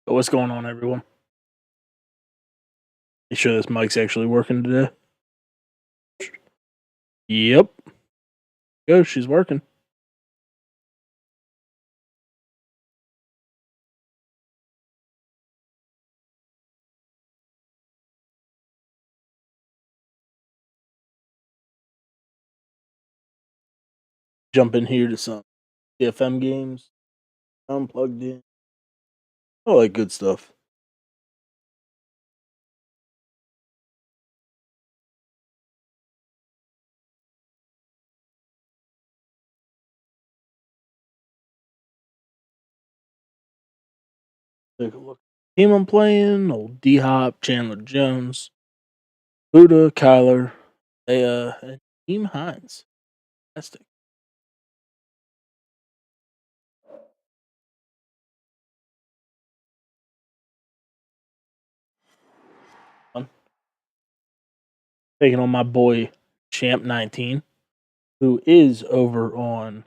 So what's going on, everyone? Make sure this mic's actually working today. Yep. Go, she's working. Jump in here to some CFM games. Unplugged in. All that good stuff. Take a look. Team I'm playing: old D Hop, Chandler Jones, Buda, Kyler, and Team Hines. Fantastic. Fun. Taking on my boy Champ 19, who is over on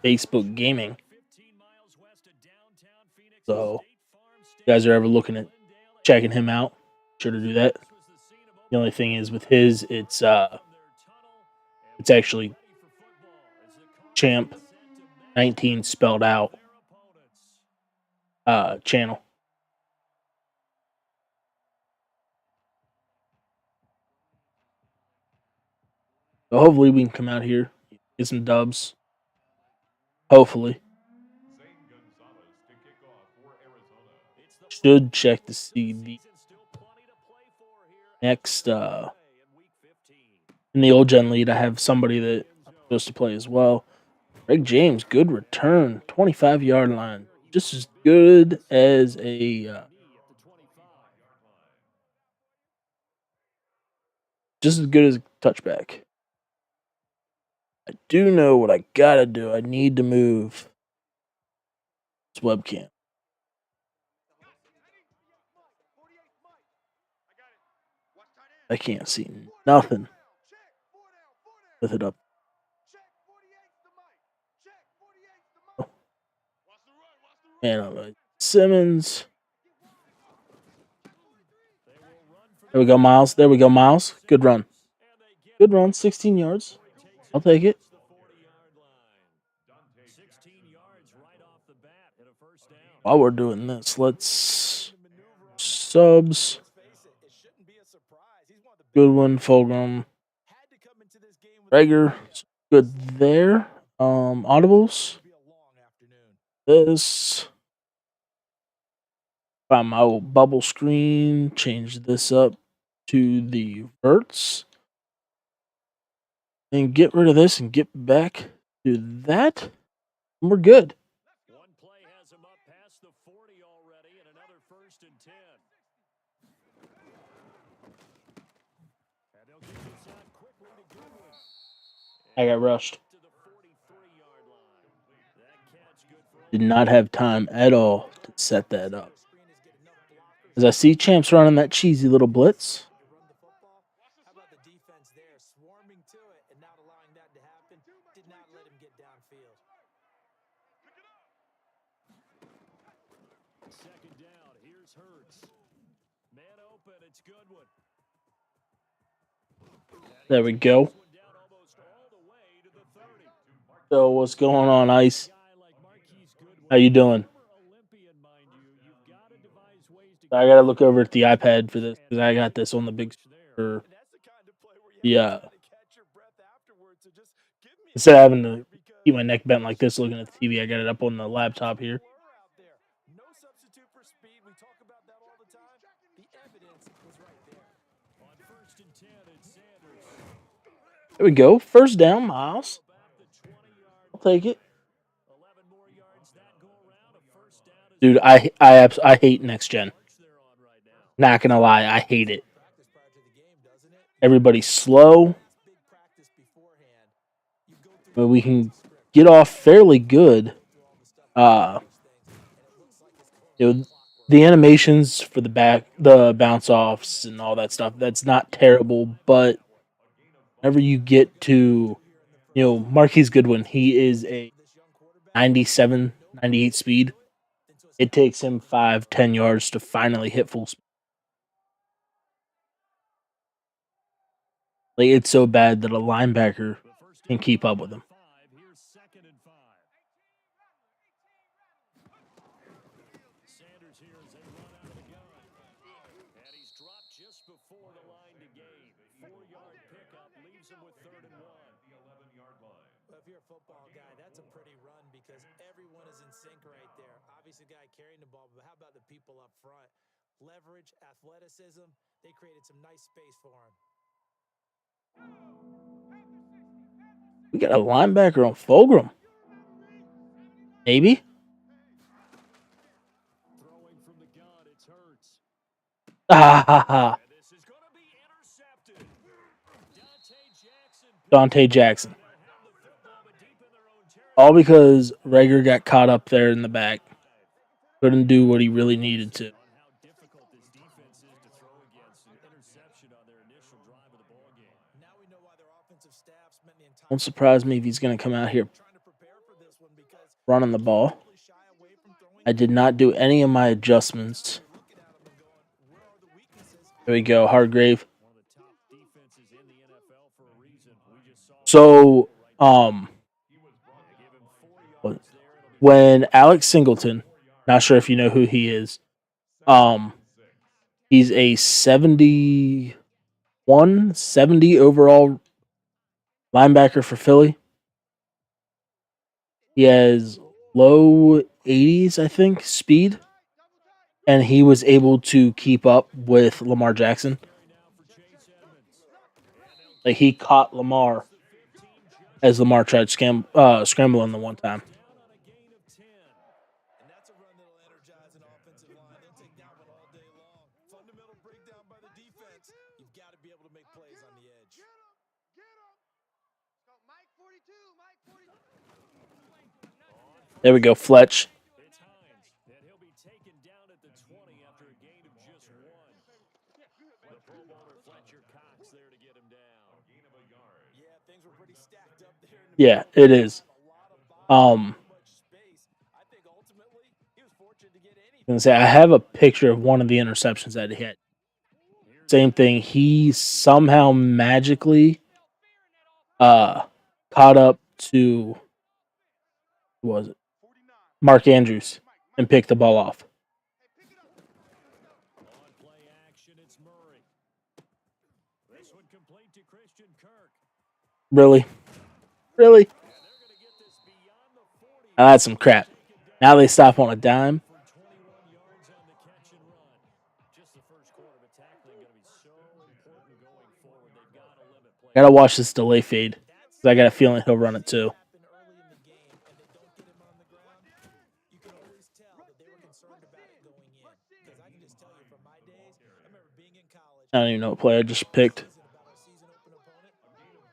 Facebook Gaming. So, if you guys are ever looking at checking him out, sure to do that. The only thing is with his, it's actually Champ 19 spelled out channel. So hopefully we can come out here, get some dubs. Hopefully. Should check to see the next in the old gen lead. I have somebody that I'm supposed to play as well. Greg James, good return, 25-yard line, just as good as a touchback. I do know what I gotta do. I need to move this webcam. I can't see nothing with it up. Man, Simmons. There we go, Miles. There we go, Miles. Good run. Good run. 16 yards. I'll take it. While we're doing this, let's subs. Good one, Fulgham. Rager. Good there. Audibles. This. Find my old bubble screen. Change this up to the verts. And get rid of this and get back to that. And we're good. One play has him up past the 40 already and another 1st and 10. I got rushed. Did not have time at all to set that up. As I see Champs running that cheesy little blitz. There we go. So what's going on, Ice? How you doing? I gotta look over at the iPad for this because I got this on the big screen. Yeah. Instead of having to keep my neck bent like this looking at the TV, I got it up on the laptop here. There we go. 1st down, Miles. I'll take it. Dude, I hate next gen. Not gonna lie, I hate it. Everybody's slow. But we can get off fairly good. The animations for the bounce offs and all that stuff, that's not terrible, but whenever you get to, Marquise Goodwin, he is a 97, 98 speed. It takes him 5-10 yards to finally hit full speed. Like, it's so bad that a linebacker can keep up with him. Sanders here as they run out of the gun. And he's dropped just before the line to gain. 4-yard pickup leaves him with 3rd and 1. The 11-yard line. Well, if you're a football guy, that's a pretty run because everyone is in sync right there. Obviously, the guy carrying the ball, but how about the people up front? Leverage, athleticism, they created some nice space for him. We got a linebacker on Fulgram. Maybe. Throwing from the gun, it's Hurts. Ah, And this is going to be intercepted. Dante Jackson. All because Rager got caught up there in the back. Couldn't do what he really needed to. How difficult this defense is to throw against an interception on their initial drive of the ball game. Now we know why their offensive staff spent the entire Won't surprise me if he's going to come out here trying to prepare for this one because running the ball. really shy away from throwing. I did not do any of my adjustments. Looking at him and going, where are the weaknesses? There we go, Hargrave. One of the top defenses in the NFL for a reason. We just saw So, give him 4 yards there. when Alex Singleton, not sure if you know who he is, he's a 70 overall linebacker for Philly. He has low 80s, I think, speed, and he was able to keep up with Lamar Jackson. Like, he caught Lamar as Lamar tried scrambling the one time. And that's a run that'll energize an offensive line. They'll take that one all day long. Fundamental breakdown by the defense. You've got to be able to make plays on the edge. There we go, Fletch. It's Hines, and he'll be taken down at the 20 after a gain of just 1. The Pro Bowler Fletcher Cox there to get him down. Gain of a yard. Yeah, things were pretty stacked up there. Yeah, it is. Much space. I think ultimately he was fortunate to get anything. I was gonna say, I have a picture of one of the interceptions that he hit. Same thing. He somehow magically caught up to, who was it? Mark Andrews, and picked the ball off. On play action, it's Murray. This one complete to Christian Kirk. Really? And Really? they're going to get this beyond the 40. Now that's some crap. Now they stop on a dime. For 21 yards on the catch and run. Just the first quarter of tackling going to be so important going forward. They've got to limit play. Gotta watch this delay fade, because I got a feeling he'll run it too. Happen early in the game and they don't get him on the ground. You can always tell that they were concerned about it going in. Because I can just tell you from my days, I remember being in college. I don't even know what play I just picked. About our season open opponent,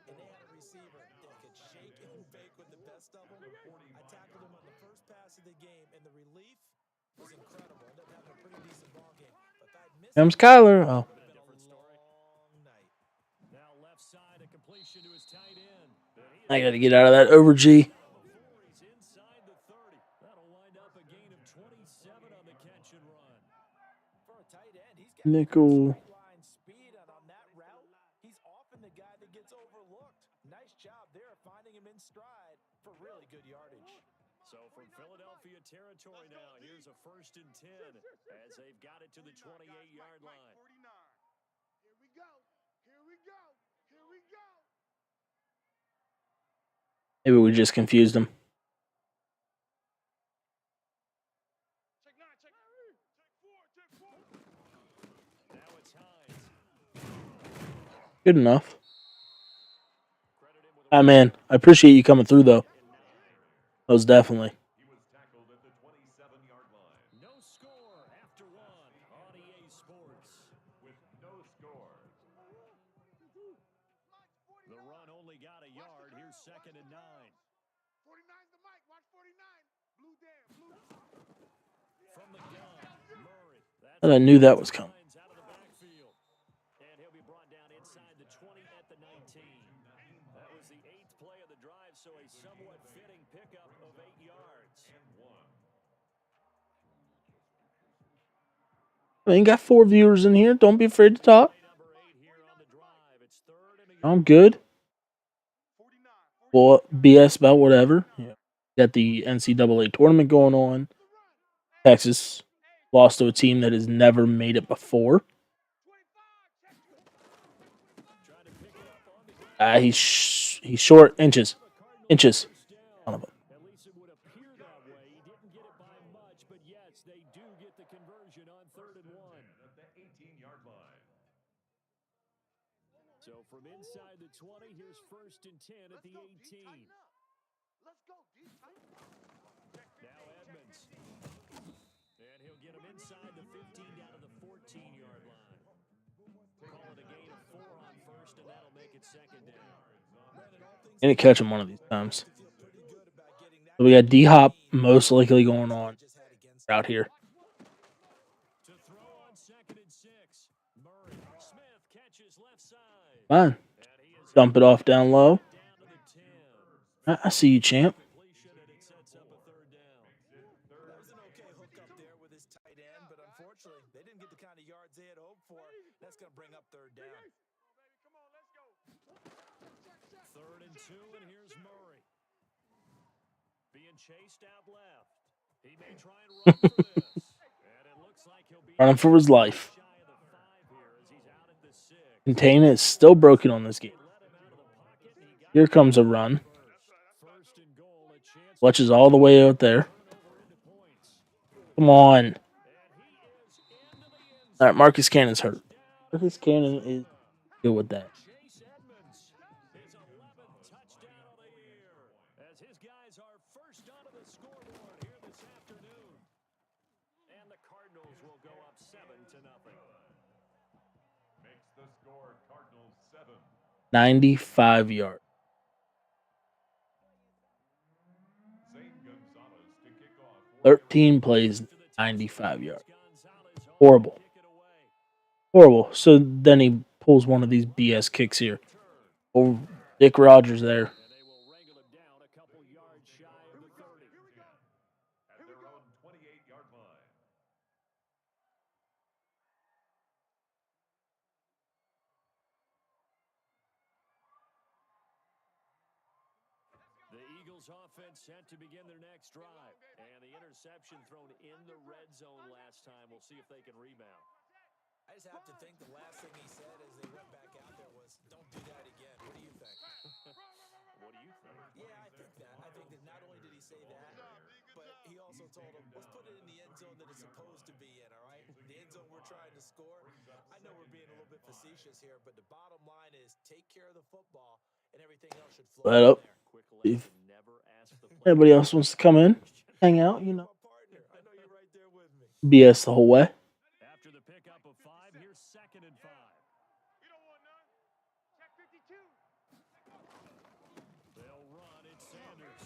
and they had a receiver that could shake and bake with the best of them. I tackled him on the first pass of the game, and the relief was incredible. Ended up having a pretty decent ball game. But if I'd missed Comes Kyler. Oh, it, it would have been a long night. Now left side, a completion to his tight end. I gotta get out of that over G. He's inside the 30. That'll wind up a gain of 27 on the catch and run. For a tight end, he's got Nickel. line speed, and on that route, he's often the guy that gets overlooked. Nice job there finding him in stride for really good yardage. So from Philadelphia territory now, here's a 1st and 10 as they've got it to the 28-yard line. Maybe we just confused him. Now it's Hines. Good enough. Credit him with a Ah, man, I appreciate you coming through, though. Most definitely. no score after 1 on EA Sports. With no score. The run only got a yard. Here's 2nd and 9. 49's the mic. Watch 49. Blue down. Blue. From the gun, Murray. That's And I knew that was coming. Hines out of the backfield. And he'll be brought down inside the 20 at the 19. That was the 8th play of the drive, so a somewhat fitting pickup of 8 yards. I mean, got 4 viewers in here. Don't be afraid to talk. I'm good. Well, BS about whatever. Yeah. Got the NCAA tournament going on. Texas lost to a team that has never made it before. He's short inches. Inches. Son of a- At least it would appear that way. He didn't get it by much, but yes, they do get the conversion on 3rd and 1. At the 18-yard line. So from inside the 20, here's 1st and 10 at the 18. Let's go, D. Tighten up. Now Edmonds. And he'll get him inside the 15 down to the 14-yard line. Call it a gain of 4 on 1st, and that'll make it 2nd down. Gonna catch him one of these times. So we got D Hop most likely going on out here. To throw on 2nd and 6. Murray. Smith catches left side. Fine. Dump it off down low. Down to the 10. I see you, champ. Completion, and it sets up a 3rd down. That was an okay hook up there with his tight end, but unfortunately, they didn't get the kind of yards they had hoped for. That's going to bring up 3rd down. Come on, let's go. 3rd and 2, and here's Murray. Being chased out left. He may try and run for this. And it looks like he'll be Running for his life. shy of the 5 here as he's out at the 6. Containment is still broken on this game. Let him out of the pocket, and he got Here comes a run. 1st and goal, a chance to Fletch is all the way out there. turn over into points. Come on. And he is into the end All right, Marcus Cannon's hurt. Marcus Cannon is good with that. Chase Edmonds, his 11th touchdown of the year, as his guys are first onto the scoreboard here this afternoon. And the Cardinals will go up 7-0. Makes the score Cardinals 7. 95 yards. Zane Gonzalez to kick off. 13 plays, 95 yards. Horrible. Horrible. So then he pulls one of these BS kicks here. Oh, Dick Rogers there. And they will wrangle him down a couple yards shy of the 30. At their own 28-yard line. The Eagles offense set to begin their next drive. And the interception thrown in the red zone last time. We'll see if they can rebound. I just have to think the last thing he said as they went back out there was, "Don't do that again." What do you think? What do you think? Yeah, I think that. I think that not only did he say that, but he also told him, "Let's put it in the end zone that it's supposed to be in, all right? The end zone we're trying to score." I know we're being a little bit facetious here, but the bottom line is take care of the football, and everything else should flow Let from up. there. Quick If lesson, never ask the player. anybody else wants to come in, hang out, you know, My partner, I know you're right there with me. BS the whole way. After the pickup of 5, here's 2nd and 5. You don't want none. Check 52. They'll run. It's Sanders.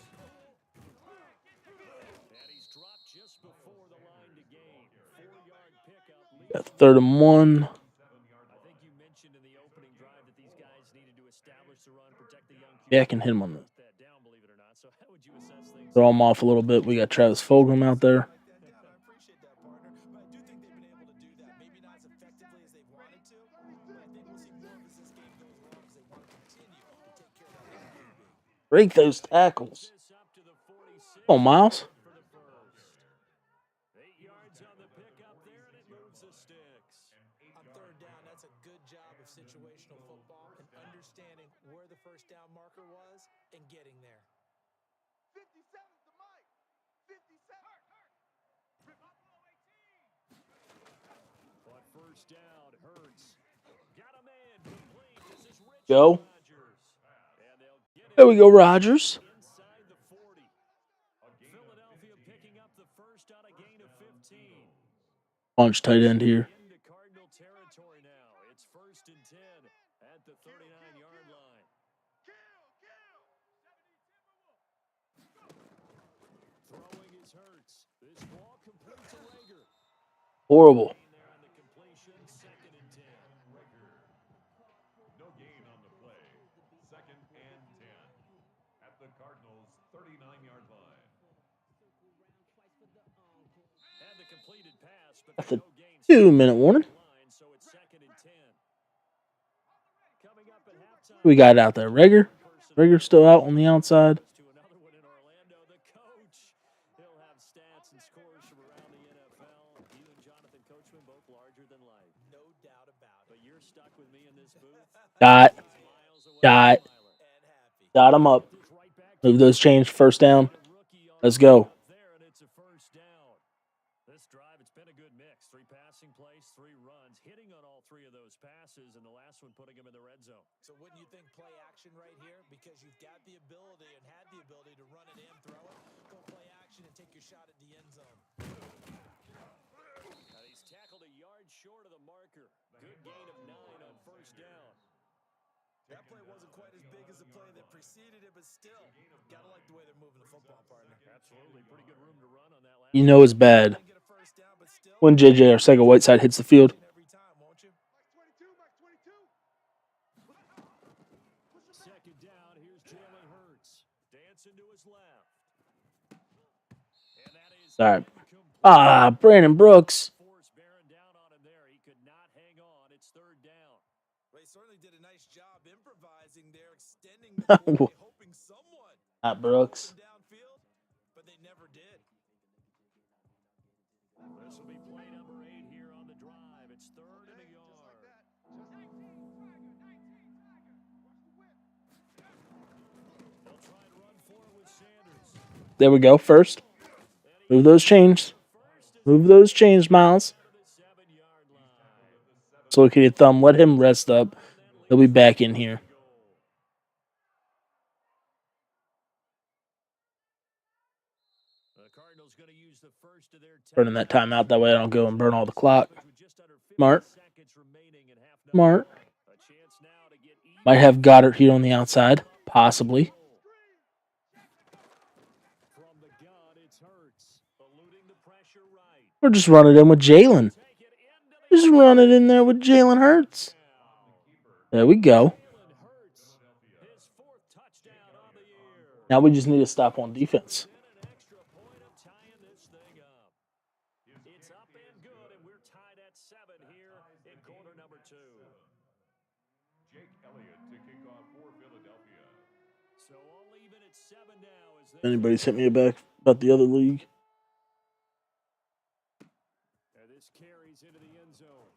And he's dropped just before the line to gain. 4-yard pickup. Got 3rd and 1. I think you mentioned in the opening drive that these guys needed to establish the run, protect the young Yeah, I can hit him on this. that down, believe it or not. So how would you assess things? Throw him off a little bit. We got Travis Fulgham out there. Like that down. I appreciate that, partner. But I do think they've been able to do that. Maybe not as effectively as they wanted to, but I think we'll see more of as this game goes along because they want to continue to take care of that QB. Break those tackles. This up to the 46. Come on, Miles. For the first. 8 yards on the pickup there, and it moves the sticks. On 3rd down, that's a good job of situational football and understanding where the first down marker was and getting there. 57's the mic. 57. But first down, Hurts. Got a man complete. This is Richard Go. Rodgers. And they'll get it There we go, Rogers. inside the 40. Philadelphia picking up the first on a gain of 15. Punch tight end here. Into Cardinal territory now. It's 1st and 10 at the 39-yard line. Throwing is Hurts. This ball complete to Rager. Horrible. There on the completion, 2nd and 10. No gain on the play. 2nd and 10. At the Cardinals 39-yard line. Had the completed pass, but That's no a gain 2-minute warning. line, so it's 2nd and 10. Coming up at halftime. We got out there. Rager still out on the outside. To another one in Orlando. The coach, he'll have stats and scores from around the NFL. You and Jonathan Coachman both larger than life. No doubt about it. But you're stuck with me in this booth. Dot. Miles away Dot. from Myler. And happy. Dot them up. This right back Move those chains. First down. rookie on Let's go. there, and it's a first down. This drive, it's been a good mix. 3 passing plays, 3 runs, hitting on all 3 of those passes, and the last one putting him in the red zone. So wouldn't you think play action right here? Because you've got the ability and had the ability to run it and throw it. Go play action and take your shot at the end zone. He's tackled a yard short of the marker. Good gain of 9 on first down. That play wasn't quite as big as the play that preceded it, but still, gotta like the way they're moving the football, partner. Absolutely, pretty good room to run on that last. You know it's bad Get a first down, but still, when JJ Arcega-Whiteside hits the field. every time, won't you? Mike 22, Mike 22. 2nd down, here's Jalen Hurts. Dancing to his left. And that is All right. incomplete. Brandon Brooks. Force bearing down on him there. He could not hang on. It's 3rd down. Well, he certainly did a nice job improvising there, extending the play, hoping someone Not Brooks. opened downfield, but they never did. This will be play number 8 here on the drive. It's 3rd and a yard. They'll try and run for it with Sanders. There we go. First. Move those chains. Move those chains, Miles. To the 7-yard line. So look at your thumb. Let him rest up. He'll be back in here. The Cardinals going to use the first of their Burning that time out. That way I don't go and burn all the clock. with just under 50 Smart. seconds remaining in half. Smart. A chance now to get Might have Goddard here on the outside. Possibly. from the gun. It's Hurts eluding the pressure right. Or just run it in with Jalen. Take it into the Just run it in there with Jalen Hurts. There we go. Jalen Hurts. His 4th touchdown on the year. Now we just need to stop on defense. And an extra point of tying this thing up. It's up and good, and we're tied at 7 here in quarter number 2. Jake Elliott to kick off for Philadelphia. So all even at 7 now as they Anybody sent me back about the other league? and this carries into the end zone.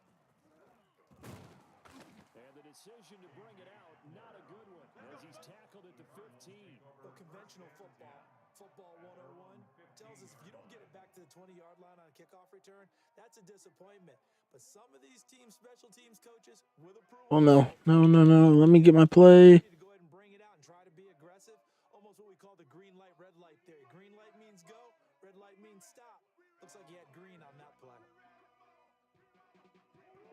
And the decision to bring it out, not a good one, as he's tackled at the 15. Well, conventional football 101, tells us if you don't get it back to the 20-yard line on a kickoff return, that's a disappointment. But some of these special teams coaches, with approval, Oh no. No. Let me get my play. to go ahead and bring it out and try to be aggressive. Almost what we call the green light, red light theory. Green light means go, red light means stop. Looks like he had green on that play.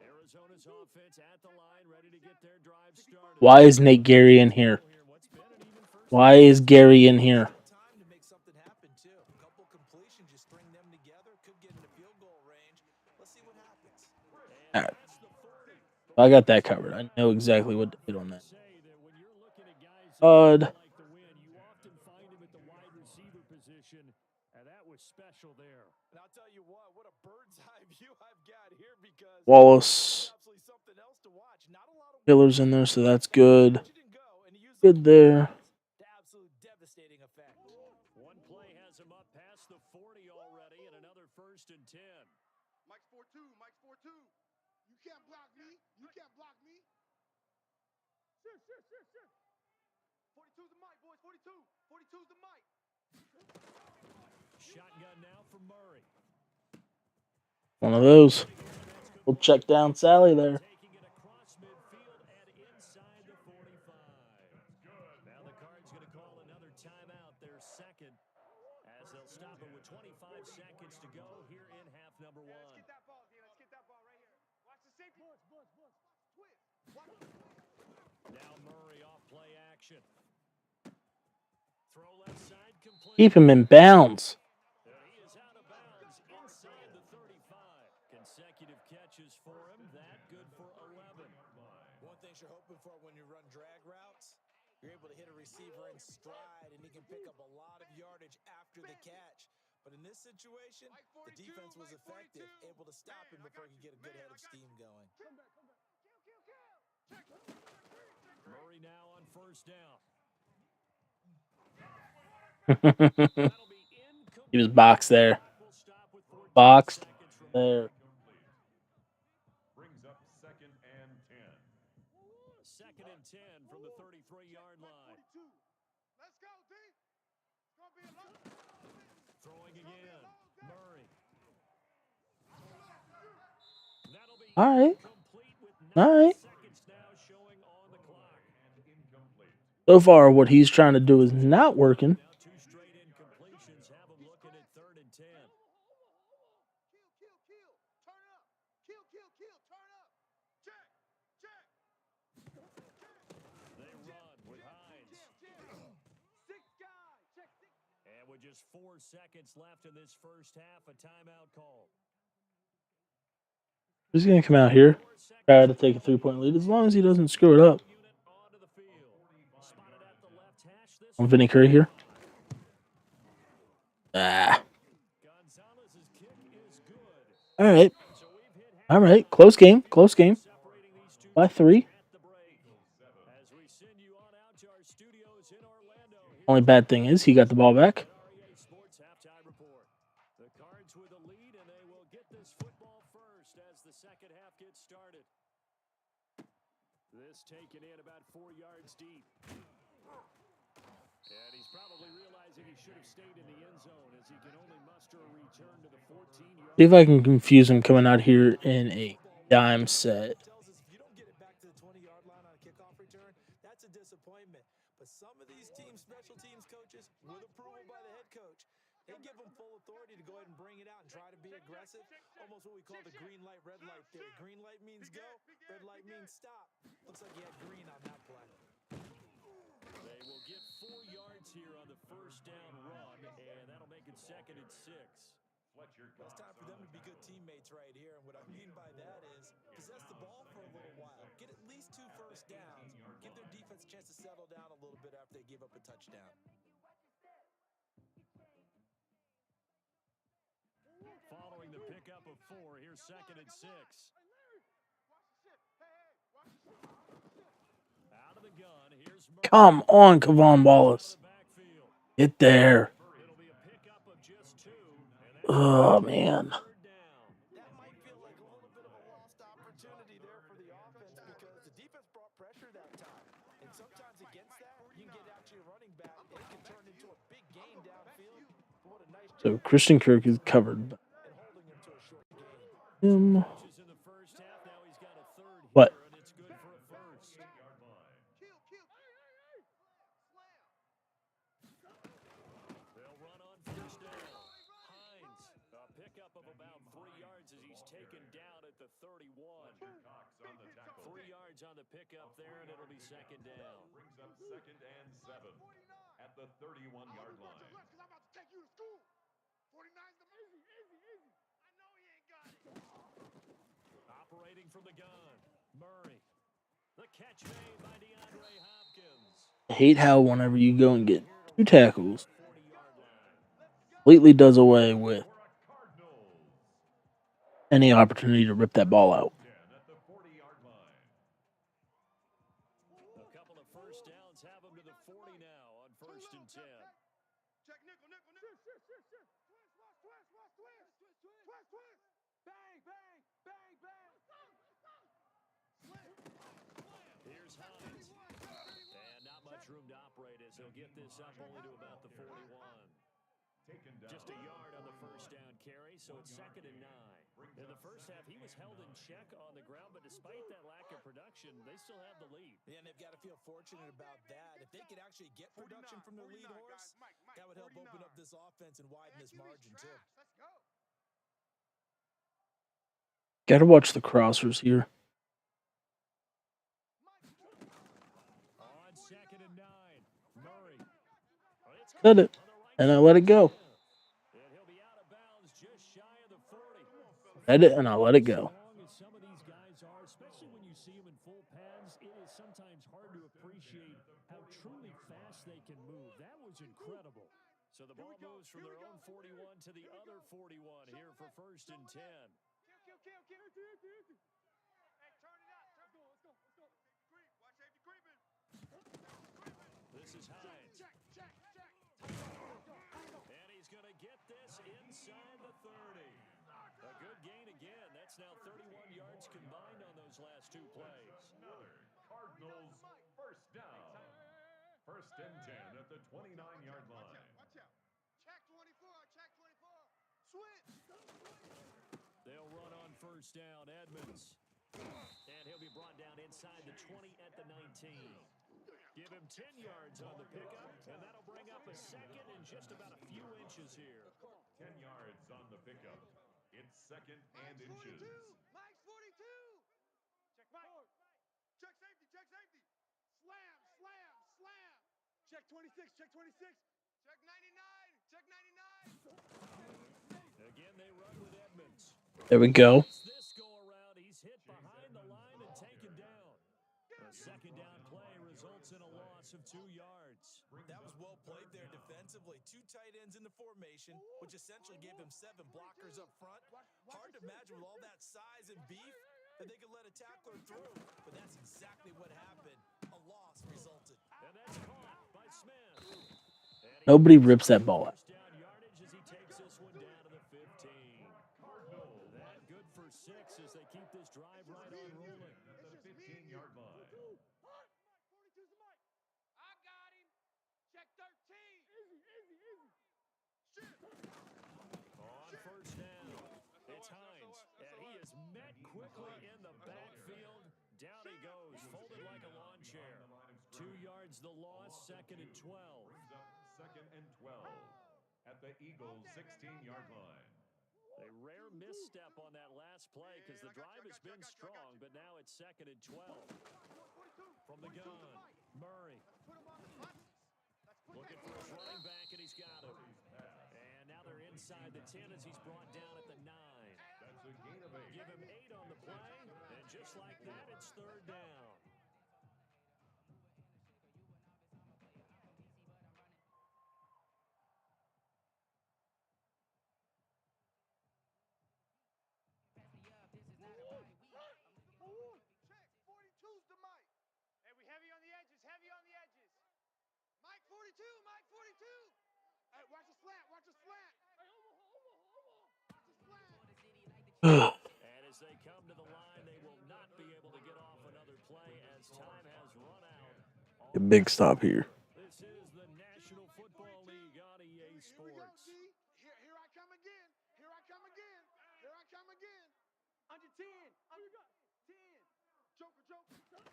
Arizona's offense at the line, ready to get their drive started. Why is Nate Gary in here? What's been an even first Why is Gary in here? Time to make something happen, too. A couple completions, you string them together, could get into field goal range. Let's see what happens. All right. I got that covered. I know exactly what to hit on that. say that when you're looking at guys Odd. like the win, you often find him at the wide receiver position, and that was special there. And I'll tell you what a bird's eye view I've got here because Wallace. absolutely something else to watch. Not a lot of Killer's in there, so that's good. didn't go, and he used Good there. to absolute devastating effect. One play has him up past the 40 already, and another 1st and 10. Mike's 4-2. Mike's 4-2. You can't block me. You can't block me. Sure. 42's the mic, boys. 42. 42's the mic. Shotgun now for Murray. One of those. We'll check down Sally there. Taking it across midfield and inside the 45. Now the Cards going to call another timeout, their 2nd, as they'll stop it with 25 seconds to go here in half number 1. Let's get that ball, D. Let's get that ball right here. Watch the safety. Twist. Watch. Now Murray off play action. Throw left side complete. Keep him in bounds. He is out of bounds inside the 35. Consecutive catches for him. That good for 11. One thing you're hoping for when you run drag routes, you're able to hit a receiver in stride, and he can pick up a lot of yardage after the catch. But in this situation, the defense was effective, able to stop him before he could get a good head of steam going. Murray now on first down. He was boxed there. Boxed there. Brings up 2nd and 10. 2nd and 10 from the 33-yard line. Let's go, D. It's gonna be a long. Throwing again. Murray. That'll be All right. complete with All 9 right. seconds now showing on the clock. And incomplete. So far, what he's trying to do is not working. Now 2 straight incompletions have him looking at 3rd and 10. Kill. Turn up. Kill. Turn up. Check. They run with Hines. 6 guys. Check 6. And with just 4 seconds left in this first half, a timeout call. He's going to come out here, try to take a 3-point lead as long as he doesn't screw it up. Onto the field. Spotted at the left hash. This On Vinny Curry here. Gonzalez's kick is good. All right. So we've hit All right. Close game. separating these two By 3. at the break. As we send you on out to our studios in Orlando. Only bad thing is he got the ball back. REA Sports halftime report. The Cards with a lead, and they will get this football first as the second half gets started. This taken in about 4 yards deep. And he's probably realizing he should have stayed in the end zone as he can only muster a return to the 14-yard. See if I can confuse him coming out here in a dime set. Tells us if you don't get it back to the 20-yard line on a kickoff return, that's a disappointment. But some of these special teams coaches, with approval by the head coach, they give them full authority to go ahead and bring it out and try to be aggressive. Almost what we call the green light, red light theory. Green light means go, red light means stop. Looks like he had green on that play. They will get 4 yards here on the first down run, and that'll make it 2nd and 6. Fletcher Well, it's time for them to be good teammates right here. And what I mean by that is possess the ball for a little while. Get at least 2 first downs. Give their defense a chance to settle down a little bit after they give up a touchdown. Following the pickup of 4, here's 2nd and 6. Out of the gun, here's Murray. Come on, Kavon Wallace. Backfield. Get there. It'll be a pickup of just 2. Oh, man. 3rd down. That might feel like a little bit of a lost opportunity there for the offense because the defense brought pressure that time. And sometimes against that, you can get out to your running back and it can turn into a big gain downfield. What a nice So job Christian Kirk is covered. and holding him to a short gain. Catches in the first half. Now he's got a 3rd here, What? and it's good for a first. yard line. Kill. They'll run on first down. Hines, a pickup of about 3 yards as he's taken down at the 31. Cox on the tackle. 3 yards on the pickup there, and it'll be 2nd down. Brings up 2nd and 7 at the 31-yard line. Because I'm about to take you to school. 49's the easy. I know he ain't got it. Operating from the gun, Murray. The catch made by DeAndre Hopkins. I hate how whenever you go and get 2 tackles, 40-yard line. completely does away with For a Cardinals. any opportunity to rip that ball out. 10 at the 40-yard line. A couple of first downs have him to the 40 now on 1st and 10. Check nickel. Twist. Bang. Here's Hines. And not much room to operate as he'll get this up only to about the 41. Taken down. Just a yard on the first down carry, so it's 2nd and 9. In the first half, he was held in check on the ground, but despite that lack of production, they still have the lead. Yeah, and they've got to feel fortunate about that. If they could actually get production from their lead horse, that would help open up this offense and widen this margin too. Let's go. Got to watch the crossers here. On 2nd and 9, Murray. Said it, and I let it go. And he'll be out of bounds just shy of the 40. Said it, and I let it go. As long as some of these guys are, especially when you see them in full pads, it is sometimes hard to appreciate how truly fast they can move. That was incredible. So the ball moves from their own 41 to the other 41 here for 1st and 10. This is Hines. And he's going to get this inside the 30. A good gain again. That's now 31 yards combined on those last two plays. Another Cardinals first down. 1st and 10 at the 29-yard line. Watch out. Check 24. Check 24. Switch. They'll run on 1st down. Edmonds. And he'll be brought down inside the 20 at the 19. Give him 10 yards on the pickup, and that'll bring up a second and just about a few inches here. 10 yards on the pickup. It's 2nd and inches. Mike's 42. Check Mike. Check safety. Check safety. Slam. Slam. Slam. Check 26. Check 26. Check 99. Check 99. Again, they run with Edmonds. There we go. This go around, he's hit behind the line and taken down. A 2nd down play results in a loss of 2 yards. That was well played there defensively. 2 tight ends in the formation, which essentially gave them 7 blockers up front. Hard to imagine with all that size and beef that they could let a tackler through, but that's exactly what happened. A loss resulted. And that's caught by Smith. Nobody rips that ball out. First down yardage as he takes this one down to the 15. That good for 6 as they keep this drive right on rolling. At the 15-yard line. I got him. Check 13. On 1st down, it's Hines, and he is met quickly in the backfield. Down he goes, folded like a lawn chair. 2 yards the loss, 2nd and 12. Brings up 2nd and 12 at the Eagles' 16-yard line. A rare misstep on that last play because the drive has been strong, but now it's 2nd and 12. From the gun, Murray. Looking for his running back, and he's got him. And now they're inside the 10 as he's brought down at the 9. That's a gain of 8. Give him 8 on the play, and just like that, it's 3rd down. Check 42's the Mike. Hey, we heavy on the edges. Heavy on the edges. Mike 42. Mike 42. Hey, watch the slant. Watch the slant. Hey, watch the slant. And as they come to the line, they will not be able to get off another play as time has run out. A big stop here. This is the National Football League on EA Here we go, Sports. G. Here I come again. Here I come again. Here I come again. Under 10. Under 10. Joker, joker.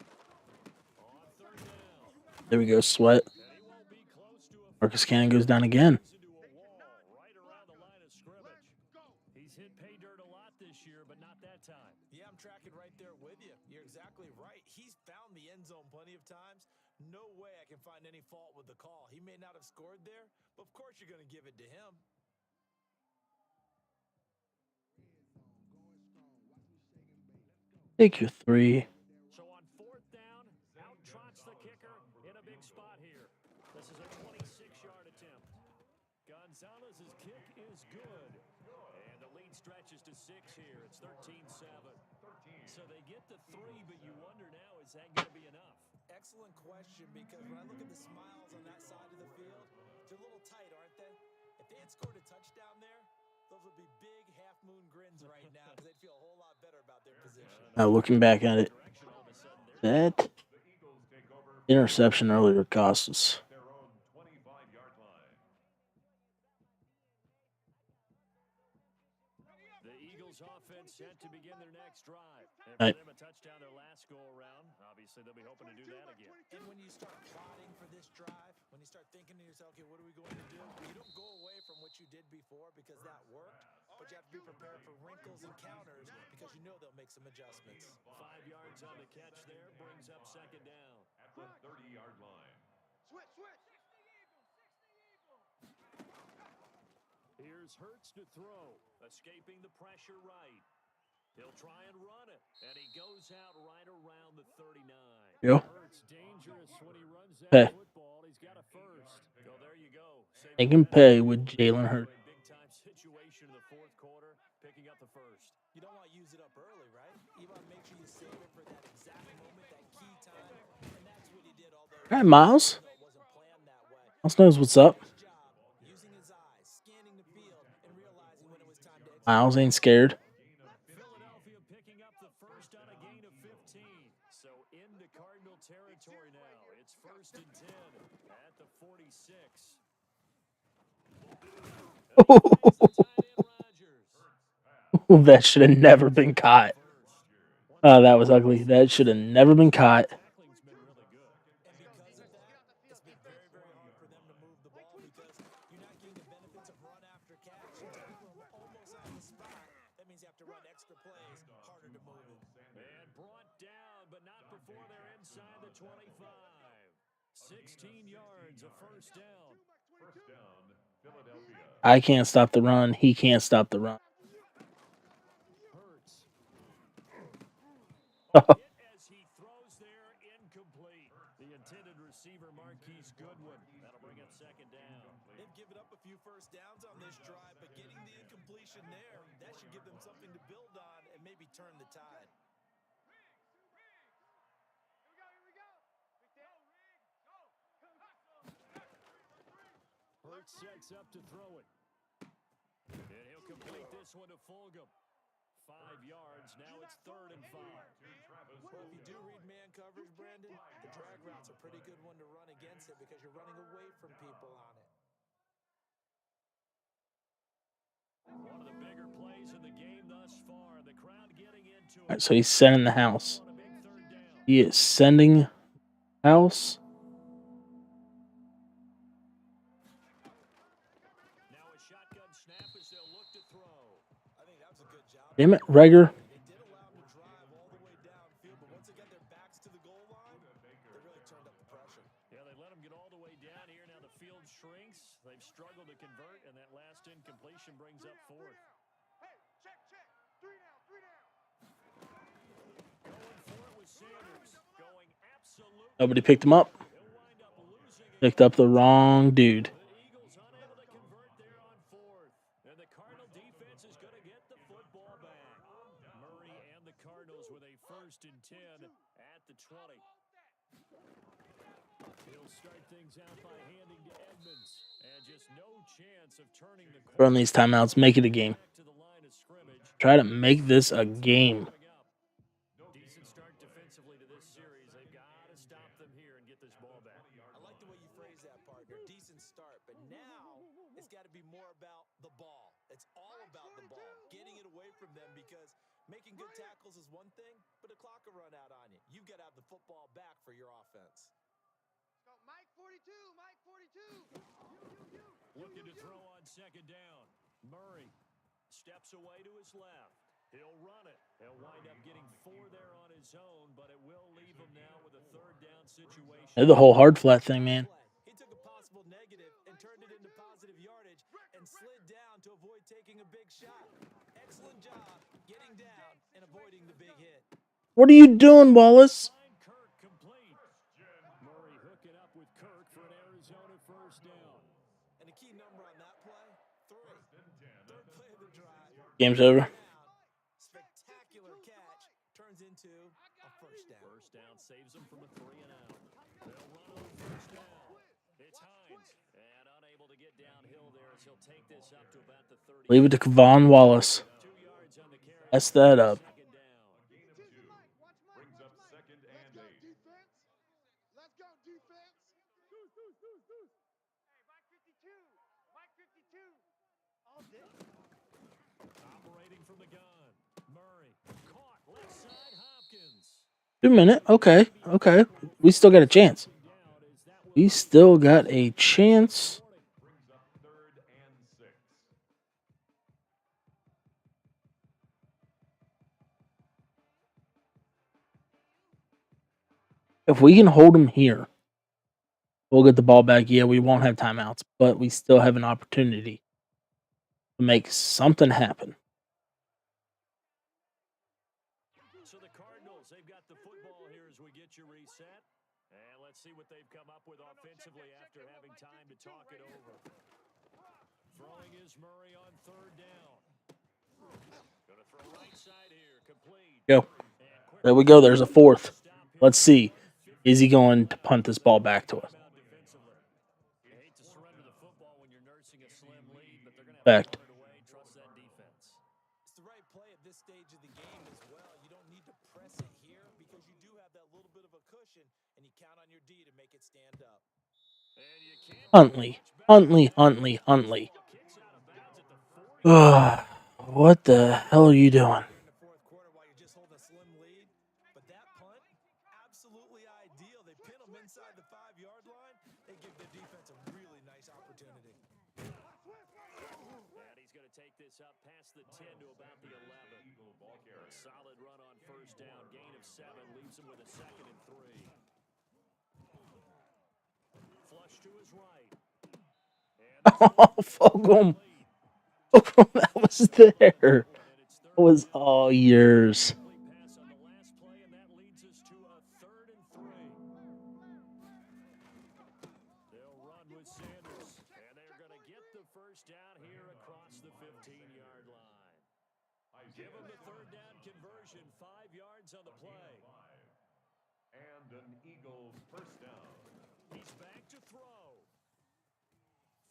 On 3rd down. There we go. Sweat. And he won't be close to a Marcus Cannon goes down again. into a wall right around the line of scrimmage. He's hit pay dirt a lot this year, but not that time. Yeah, I'm tracking right there with you. You're exactly right. He's found the end zone plenty of times. No way I can find any fault with the call. He may not have scored there, but of course you're going to give it to him. Take your 3. So on 4th down, out trots the kicker in a big spot here. This is a 26-yard attempt. Gonzalez's kick is good. And the lead stretches to 6 here. It's 13-7. So they get the 3, but you wonder now, is that going to be enough? Excellent question, because when I look at the smiles on that side of the field, they're a little tight, aren't they? If they had scored a touchdown there, those would be big half-moon grins right now because they'd feel a whole lot better about their position. Now looking back at it, that interception earlier cost us. Their own 25-yard line. The Eagles offense set to begin their next drive. And Right. for them, a touchdown their last go-around. Obviously, they'll be hoping to do that again. And when you start plotting for this drive, when you start thinking to yourself, okay, what are we going to do? You don't go away from what you did before because that worked, but you have to be prepared for wrinkles and counters because you know they'll make some adjustments. 5 yards on the catch there brings up 2nd down. At the 30-yard line. Switch, switch. Here's Hurts to throw, escaping the pressure right. He'll try and run it, and he goes out right around the 39. Yeah. Hurts dangerous when he runs that Hey. football. He's got a first. So there you go. They can pay with Jalen Hurts. Big time situation in the fourth quarter, picking up the first. You don't want to use it up early, right? You want to make sure you save it for that exact moment, that key time, and that's what he did. Although All right, Miles. it wasn't planned that way. Miles knows what's up. Nice job using his eyes, scanning the field, and realizing when it was time to execute. Miles ain't scared. Philadelphia picking up the first on a gain of 15. So into Cardinal territory now. It's 1st and 10 at the 46. That should have never been caught. Oh, that was ugly. That should have never been caught. Tackling's been really good. And because of that, it's been very, very hard for them to move the ball because you're not getting the benefits of run after catch. You tackle them almost on the spot. That means you have to run extra plays, harder to move it. And brought down, but not before they're inside the 25. 16 yards, a first down. First down, Philadelphia. I can't stop the run. He can't stop the run. Hurts. Hit as he throws there, incomplete. The intended receiver, Marquise Goodwin. That'll bring up second down. They've given up a few first downs on this drive, but getting the incompletion there, that should give them something to build on and maybe turn the tide. Hurts sets up to throw it. And he'll complete this one to Fulgham. 5 yards, now it's 3rd and 5. Well, if you do read man coverage, Brandon, the drag route's a pretty good one to run against it because you're running away from people on it. One of the bigger plays in the game thus far. The crowd getting into it. All right, so he's sending the house. On a big 3rd down. He is sending house. Now a shotgun snap as they'll look to throw. I think that was a good job. Damn it, Rager. They did allow them to drive all the way downfield, but once they got their backs to the goal line, they really turned up the pressure. Yeah, they let them get all the way down here. Now the field shrinks. They've struggled to convert, and that last incompletion brings up 4th. Hey, check, check. 3 down, 3 down. Going for it with Sanders. Going absolutely. Nobody picked him up. He'll wind up losing it. Picked up the wrong dude. The Eagles unable to convert there on 4th. And the Cardinal defense is going to get the football back. Murray and the Cardinals with a 1st and 10 at the 20. He'll start things out by handing to Edmonds. And just no chance of turning the corner. Run these timeouts. Make it a game. Back to the line of scrimmage. Try to make this a game. Decent start defensively to this series. They've got to stop them here and get this ball back. I like the way you phrase that, partner. Decent start, but now it's got to be more about the ball. It's all about the ball, getting it away from them because making good tackles is one thing, but the clock will run out on you. You've got to have the football back for your offense. Let's go, Mike 42, Mike 42. Looking to throw on 2nd down. Murray steps away to his left. He'll run it. He'll wind up getting 4 there on his own, but it will leave him now with a 3rd down situation. They're the whole hard flat thing, man. He took a possible negative and turned it into positive yardage and slid down to avoid taking a big shot. Excellent job getting down and avoiding the big hit. What are you doing, Wallace? Find Kirk complete. Murray hooking up with Kirk for an Arizona 1st down. And a key number on that play, 3. 3rd play of the drive. Game's over. Spectacular catch turns into a 1st down. 1st down saves them from a 3 and out. They'll run on 1st down. It's Hines. And unable to get downhill there as he'll take this up to about the 30. Leave it to Kevon Wallace. 2 yards on the carry. Mess that up. 2nd down. Gain of 2 brings up 2nd and 8. Defense. Let's go, defense. Hey, Mike 52, Mike 52. All day. Operating from the gun. Murray caught left side. Hopkins. 2 minutes. Okay. Okay. We still got a chance. We still got a chance. Brings up 3rd and 6. If we can hold him here, we'll get the ball back. Yeah, we won't have timeouts, but we still have an opportunity to make something happen. to talk it over. Throwing is Murray on third down. Going to throw right side here, complete. Go. There we go. There's a fourth. Let's see. Is he going to punt this ball back to us? You hate to surrender the football when you're nursing a slim lead, but they're going to have Fact. to punt it away. Trust that defense. It's the right play at this stage of the game as well. You don't need to press it here because you do have that little bit of a cushion, and you count on your D to make it stand up. And you can't Huntley. Huntley. kicks out of bounds at the 40. Ugh, what the hell are you doing? In the fourth quarter while you're just holding a slim lead. But that punt, absolutely ideal. They pin them inside the 5-yard line. They give their defense a really nice opportunity. And he's going to take this up past the 10 to about the 11. A solid run on first down. Gain of 7 leaves him with a 2nd and 3. Flush to his right. Oh, Fulgham. That was there. That was all yours. Pass on the last play, and that leads us to a 3rd and 3. They'll run with Sanders, and they're going to get the first down here across the 15-yard line. Give them the 3rd down conversion, 5 yards on the play. And an Eagles first down. He's back to throw.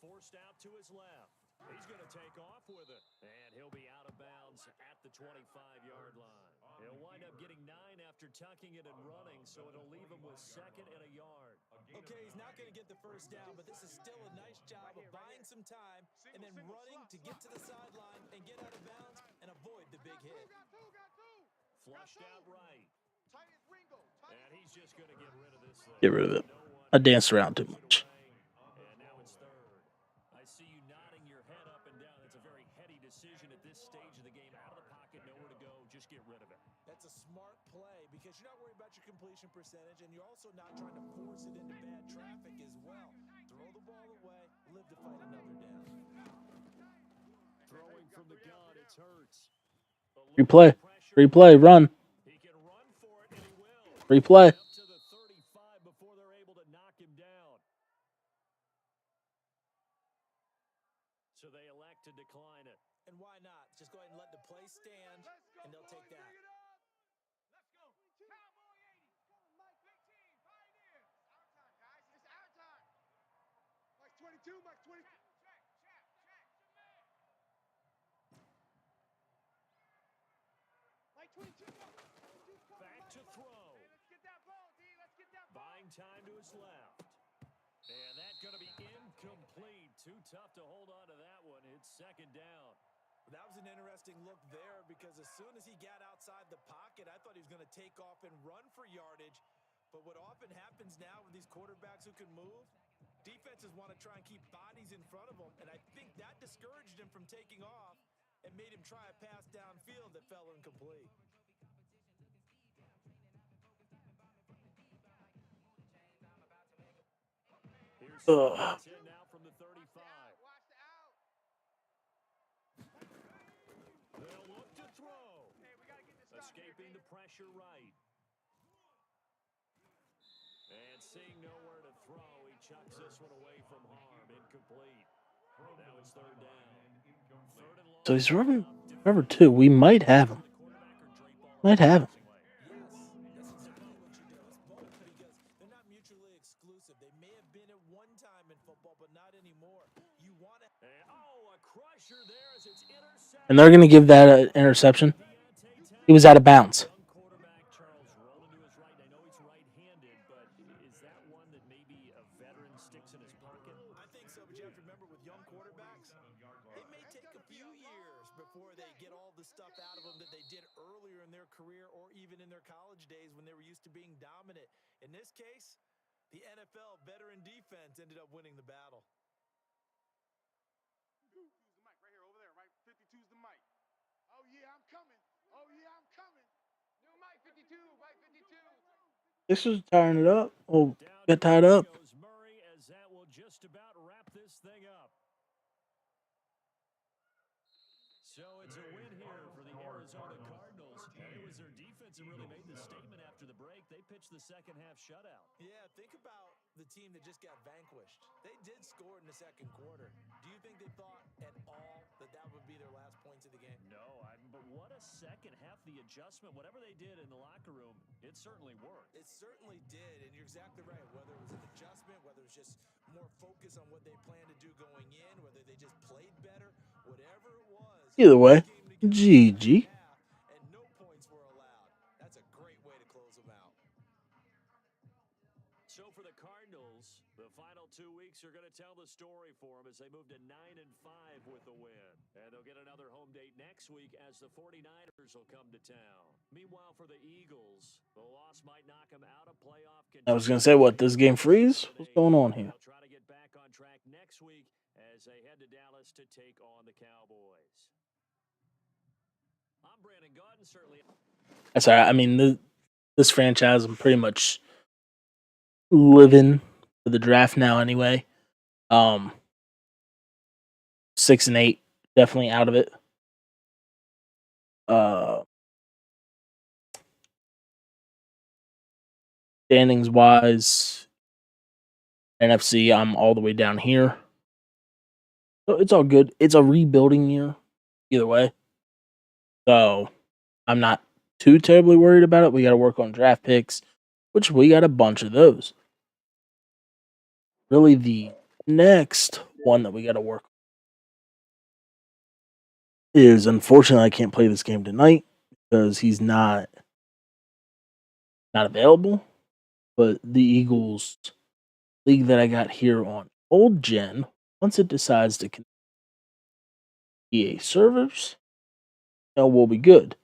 Forced out to his left. He's going to take off with it. And he'll be out of bounds at the 25-yard line. He'll wind up getting 9 after tucking it and running, so it'll leave him with 2nd and a yard. Okay, he's not going to get the first down, but this is still a nice job of buying some time and then running to get to the sideline and get out of bounds and avoid the big hit. Flushed out right. And he's just going to get rid of this thing. Get rid of it. I danced around too much. And now it's 3rd. I see you nodding your head up and down. It's a very heady decision at this stage of the game. Out of the pocket, nowhere to go. Just get rid of it. That's a smart play because you're not worried about your completion percentage and you're also not trying to force it into bad traffic as well. Throw the ball away, live to fight another down. Throwing from the gun, it's Hurts. Replay, run. He can run for it, and he will. Replay. Up to the 35 before they're able to knock him down. So they elect to decline it. And why not? Just go ahead and let the play stand, and they'll take that. Let's go. Cowboy 80. Come on, Mike 15. Pioneer. Our time, guys. It's our time. Mike 22, Mike 22. Check. Mike 22. Back to throw. Let's get that ball, D. Let's get that ball. Buying time to his left. And that's going to be incomplete. Too tough to hold on to that one. It's 2nd down. That was an interesting look there because as soon as he got outside the pocket, I thought he was going to take off and run for yardage. But what often happens now with these quarterbacks who can move, defenses want to try and keep bodies in front of them. And I think that discouraged him from taking off and made him try a pass downfield that fell incomplete. Here's Ugh. in now from the 35. Watch the out. They'll look to throw. Hey, we got to get this stop here, Escaping D. the pressure right. And seeing nowhere to throw, he chucks this one away from harm. Incomplete. Now it's 3rd down. 3rd and long. So he's remember too. We might have him. Might have him. Yes, that's exactly what you do. It's both because they're not mutually exclusive. They may have been at one time in football, but not anymore. You want to... A crusher there as it's intercepted. And they're going to give that an interception. He was out of bounds. Young quarterback Charles rolling to his right. I know he's right-handed, but is that one that maybe a veteran sticks in his pocket? I think so, but you have to remember with young quarterbacks, it may take a few years before they get all the stuff out of them that they did earlier in their career or even in their college days when they were used to being dominant. In this case, the NFL veteran defense ended up winning the battle. Who's the mic? Right here, over there, right? 52's the mic. Oh, yeah, I'm coming. Oh, yeah, I'm coming. New mic 52, mic 52. This is tying it up. Oh, got tied up. Goes Murray as that will just about wrap this thing up. So it's a win here for the Arizona Cardinals, and it was their defense that really made the statement after the break. They pitched the second half shutout. Yeah, think about the team that just got vanquished. They did score in the second quarter. Do you think they thought at all that that would be their last points of the game? No, but what a second half. The adjustment, whatever they did in the locker room, it certainly worked. It certainly did, and you're exactly right. Whether it was an adjustment, whether it was just more focus on what they planned to do going in, whether they just played better, whatever it was, Either this way, game together in the second GG. half, and no points were allowed. That's a great way to close them out. So for the Cardinals, the final 2 weeks are going to tell the story for them as they move to 9-5 with the win. And they'll get another home date next week as the 49ers will come to town. Meanwhile, for the Eagles, the loss might knock them out of playoff contention. I was gonna say, what, this game freeze? What's going on here? They'll try to get back on track next week as they head to Dallas to take on the Cowboys. I'm Brandon Gaudin, certainly. That's all right. I mean, this franchise, I'm pretty much living for the draft now anyway. 6-8, definitely out of it. Standings wise, NFC, I'm all the way down here. So it's all good. It's a rebuilding year, either way. So I'm not too terribly worried about it. We got to work on draft picks, which we got a bunch of those. Really, the next one that we got to work on is, unfortunately, I can't play this game tonight because he's not available. But the Eagles league that I got here on Old Gen, once it decides to connect EA servers, we'll be good.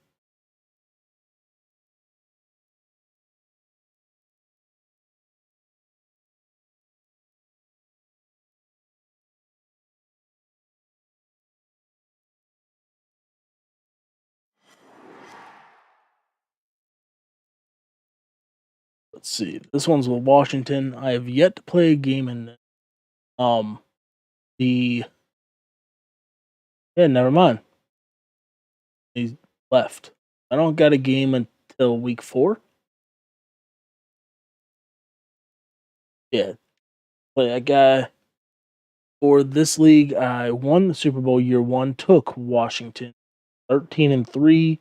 Let's see. This one's with Washington. I have yet to play a game in the never mind. He left. I don't got a game until week 4. Yeah. Play that guy. For this league, I won the Super Bowl year 1, took Washington 13-3.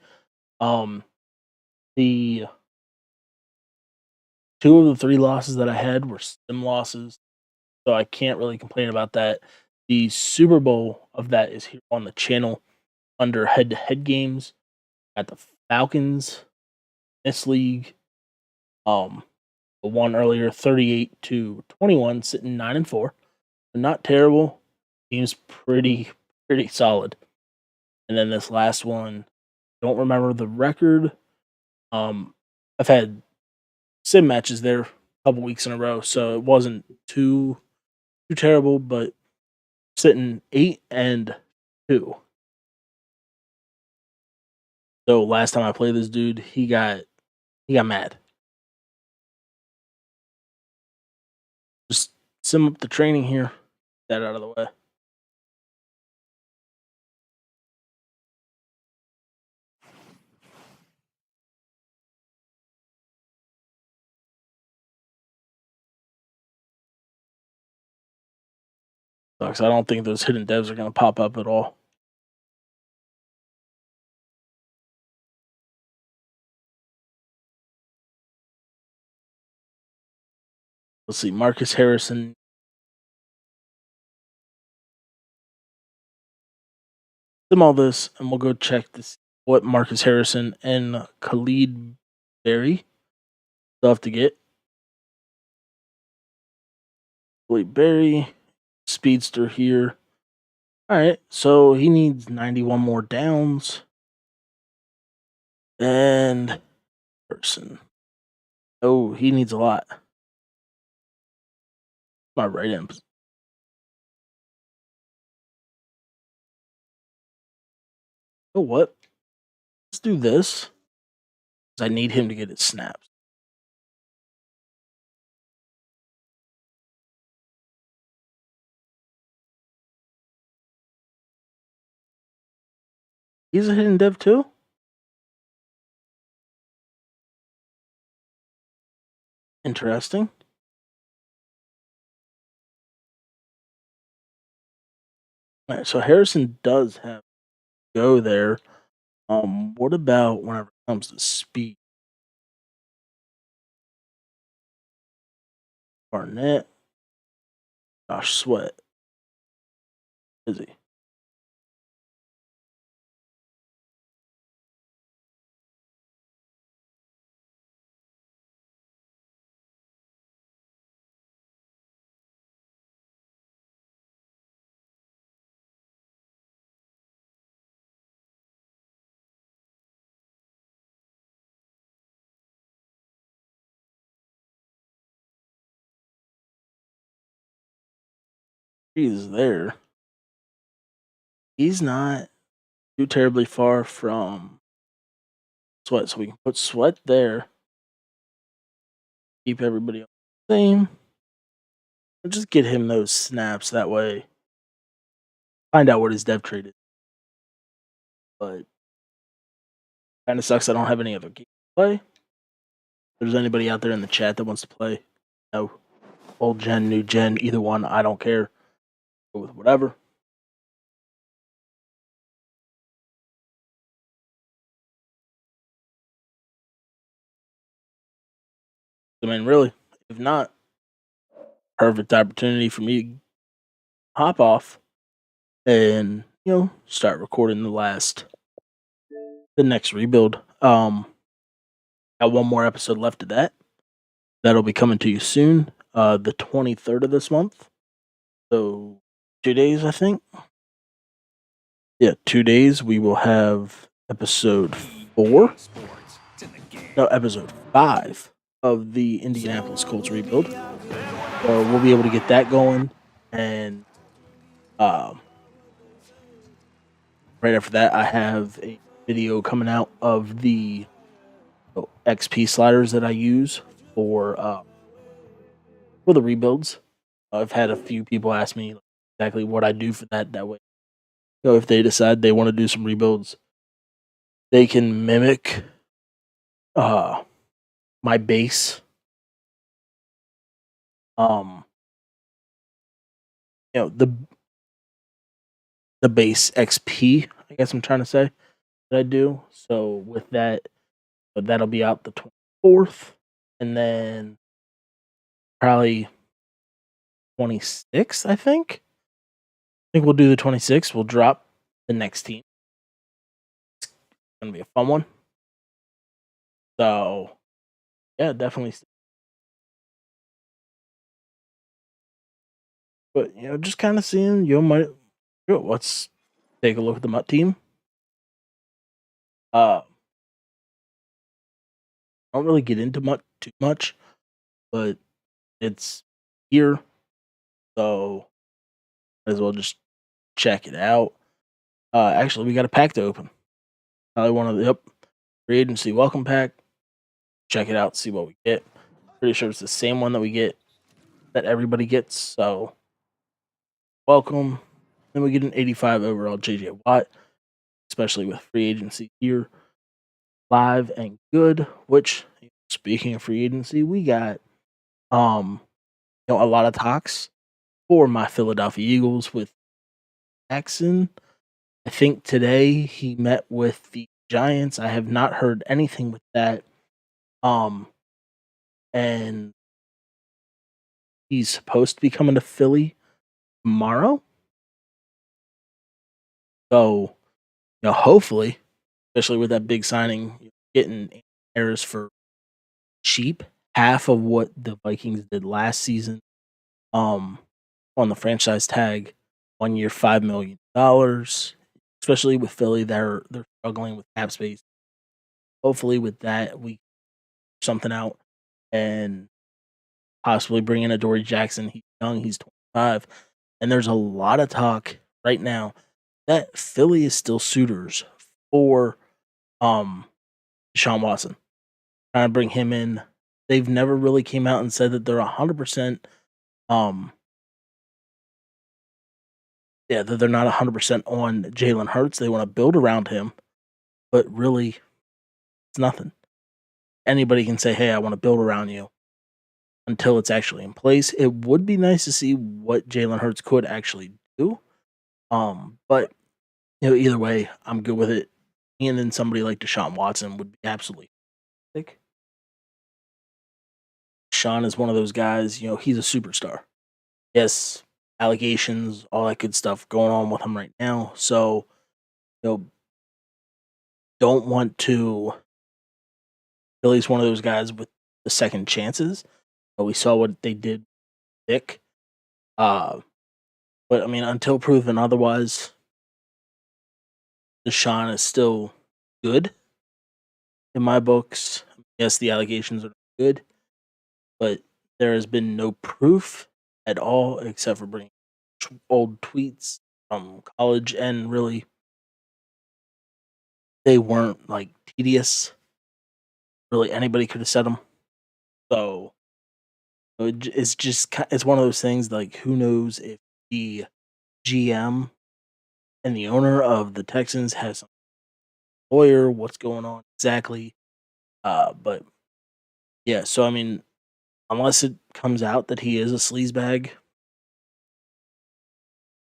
The 2 of the 3 losses that I had were sim losses, so I can't really complain about that. The Super Bowl of that is here on the channel under head-to-head games. Got the Falcons, this league, the one earlier, 38-21, sitting 9-4. Not terrible. Team's pretty solid. And then this last one, don't remember the record. I've had sim matches there a couple weeks in a row, so it wasn't too terrible, but sitting 8-2. So last time I played this dude, he got mad. Just sim up the training here. Get that out of the way. Sucks. I don't think those hidden devs are going to pop up at all. Let's see. Marcus Harrison. Sim all this, and we'll go check this. What Marcus Harrison and Khalid Berry still have to get. Khalid Berry, speedster here. All right, so he needs 91 more downs. And person. Oh, he needs a lot. My right end. You know what? Let's do this. I need him to get his snaps. He's a hidden dev too? Interesting. All right, so Harrison does have to go there. What about whenever it comes to speed? Barnett, Josh Sweat, is he? He's there. He's not too terribly far from Sweat, so we can put Sweat there. Keep everybody on the same. And just get him those snaps that way. Find out what his dev trade is. But kind of sucks I don't have any other game to play. If there's anybody out there in the chat that wants to play, no, old gen, new gen, either one, I don't care. Go with whatever. I mean, really, if not, perfect opportunity for me to hop off and start recording the next rebuild. Got one more episode left of that. That'll be coming to you soon, the 23rd of this month. So 2 days, I think. Yeah, 2 days. We will have episode 4. No, episode 5 of the Indianapolis Colts rebuild. So we'll be able to get that going, and right after that, I have a video coming out of the XP sliders that I use for the rebuilds. I've had a few people ask me exactly what I do for that. That way, if they decide they want to do some rebuilds, they can mimic my base. The base XP, I guess I'm trying to say, that I do. So with that, but that'll be out the 24th, and then probably 26th, I think. I think we'll do the 26th. We'll drop the next team. It's gonna be a fun one. So yeah, definitely. But just kind of seeing let's take a look at the Mutt team. I don't really get into Mutt too much, but it's here, so might as well just check it out. Actually, we got a pack to open. Another one of the free agency welcome pack. Check it out, see what we get. Pretty sure it's the same one that everybody gets. So welcome. Then we get an 85 overall JJ Watt, especially with free agency here, live and good. Which, speaking of free agency, we got a lot of talks for my Philadelphia Eagles with Jackson. I think today he met with the Giants. I have not heard anything with that. And he's supposed to be coming to Philly tomorrow. So, hopefully, especially with that big signing, getting Harris for cheap, half of what the Vikings did last season, on the franchise tag, 1 year, $5 million. Especially with Philly, they're struggling with cap space. Hopefully, with that, we something out and possibly bring in a Dory Jackson. He's young, he's 25, and there's a lot of talk right now that Philly is still suitors for Deshaun Watson, trying to bring him in. They've never really came out and said that they're 100% yeah, that they're not 100% on Jalen Hurts. They want to build around him, but really, it's nothing. Anybody can say, "Hey, I want to build around you," until it's actually in place. It would be nice to see what Jalen Hurts could actually do. But either way, I'm good with it. And then somebody like Deshaun Watson would be absolutely sick. Sean is one of those guys, he's a superstar. Yes, allegations, all that good stuff going on with him right now. So, don't want to. Philly's one of those guys with the second chances. But we saw what they did, Vic. But I mean, until proven otherwise, Deshaun is still good in my books. Yes, the allegations are good, but there has been no proof at all except for bringing old tweets from college, and really, they weren't like tedious. Really, anybody could have said them. So it's one of those things. Like, who knows if the GM and the owner of the Texans has some lawyer, what's going on exactly? But yeah, so I mean, unless it comes out that he is a sleazebag,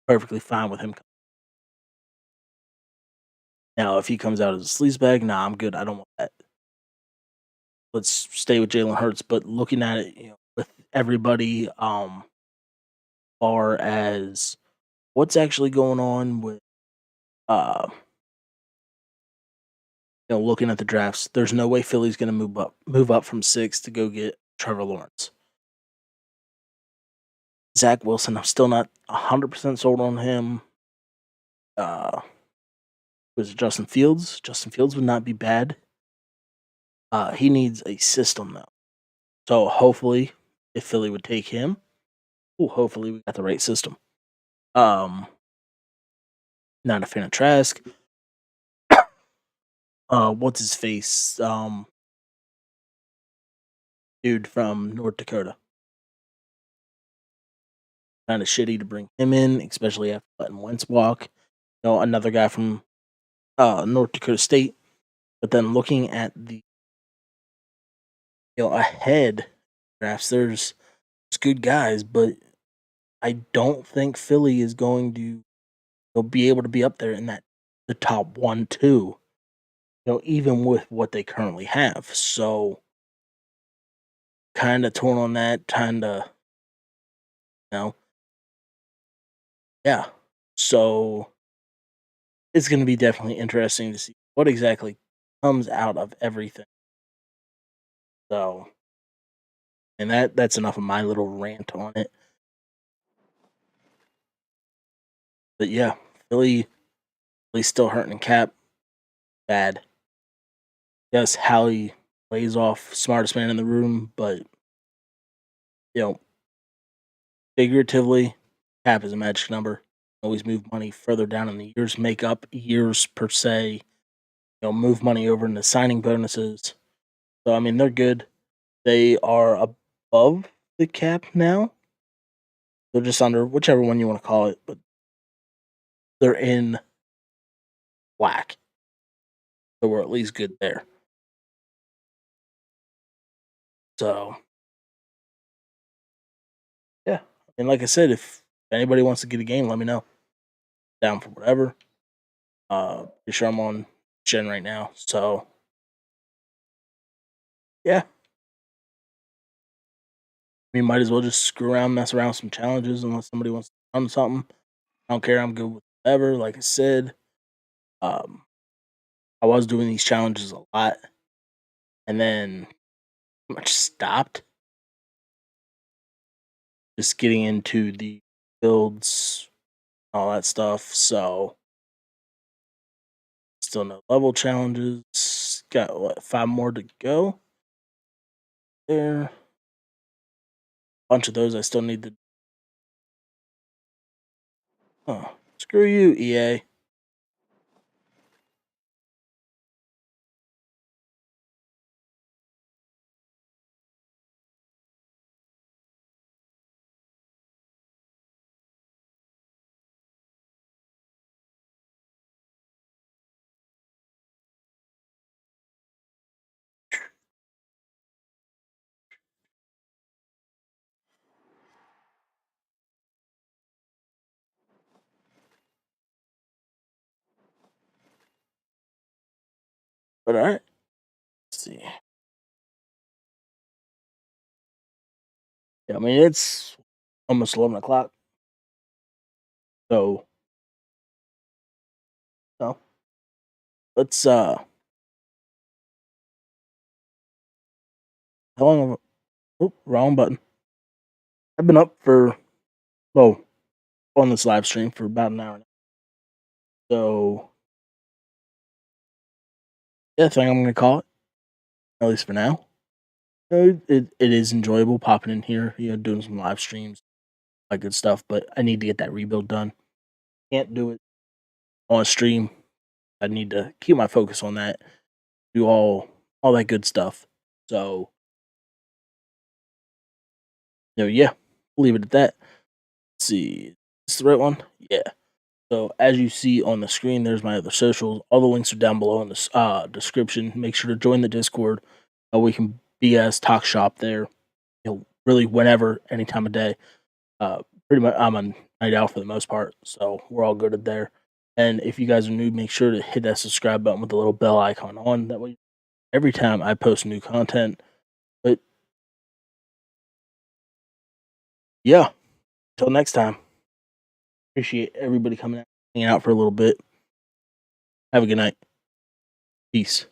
perfectly fine with him. Now, if he comes out as a sleazebag, nah, I'm good. I don't want that. Let's stay with Jalen Hurts. But looking at it, with everybody, far as what's actually going on with, uh, looking at the drafts, there's no way Philly's going to move up from 6 to go get Trevor Lawrence. Zach Wilson, I'm still not 100% sold on him. Was it Justin Fields? Justin Fields would not be bad. He needs a system though. So hopefully, if Philly would take him, hopefully we got the right system. Not a fan of Trask. What's his face? Dude from North Dakota. Kind of shitty to bring him in, especially after letting Wentz walk. Another guy from North Dakota State. But then looking at the ahead drafts, there's good guys, but I don't think Philly is going to be able to be up there in the top 1, 2. Even with what they currently have. So kind of torn on that, kind of, yeah. So it's going to be definitely interesting to see what exactly comes out of everything. So, and that's enough of my little rant on it. But yeah, Philly's still hurting Cap bad. Yes, Howie plays off smartest man in the room, but figuratively, Cap is a magic number. Always move money further down in the years, make up years per se. Move money over into signing bonuses. So I mean, they're good. They are above the cap now. They're just under, whichever one you want to call it, but they're in black. So we're at least good there. So yeah, and like I said, if anybody wants to get a game, let me know. Down for whatever. Pretty sure I'm on Gen right now, so yeah. We might as well just screw around, mess around with some challenges unless somebody wants to run something. I don't care. I'm good with whatever. Like I said, um, I was doing these challenges a lot, and then I just stopped. Just getting into the builds, all that stuff. So still no level challenges. Got what, 5 more to go. There. Bunch of those I still need to. Oh, screw you, EA. But all right, let's see. Yeah, I mean it's almost 11 o'clock. So no, let's how long? Wrong button. I've been up for on this live stream for about an hour now. So yeah, I think I'm gonna call it, at least for now. It is enjoyable popping in here, doing some live streams, like good stuff. But I need to get that rebuild done. Can't do it on stream. I need to keep my focus on that. Do all that good stuff. So yeah, leave it at that. Let's see, is this the right one? Yeah. So as you see on the screen, there's my other socials. All the links are down below in the description. Make sure to join the Discord. We can BS talk shop there. Really whenever, any time of day. Pretty much, I'm a night out for the most part, so we're all good at there. And if you guys are new, make sure to hit that subscribe button with the little bell icon on. That way, every time I post new content. But yeah, until next time. Appreciate everybody coming out, hanging out for a little bit. Have a good night. Peace.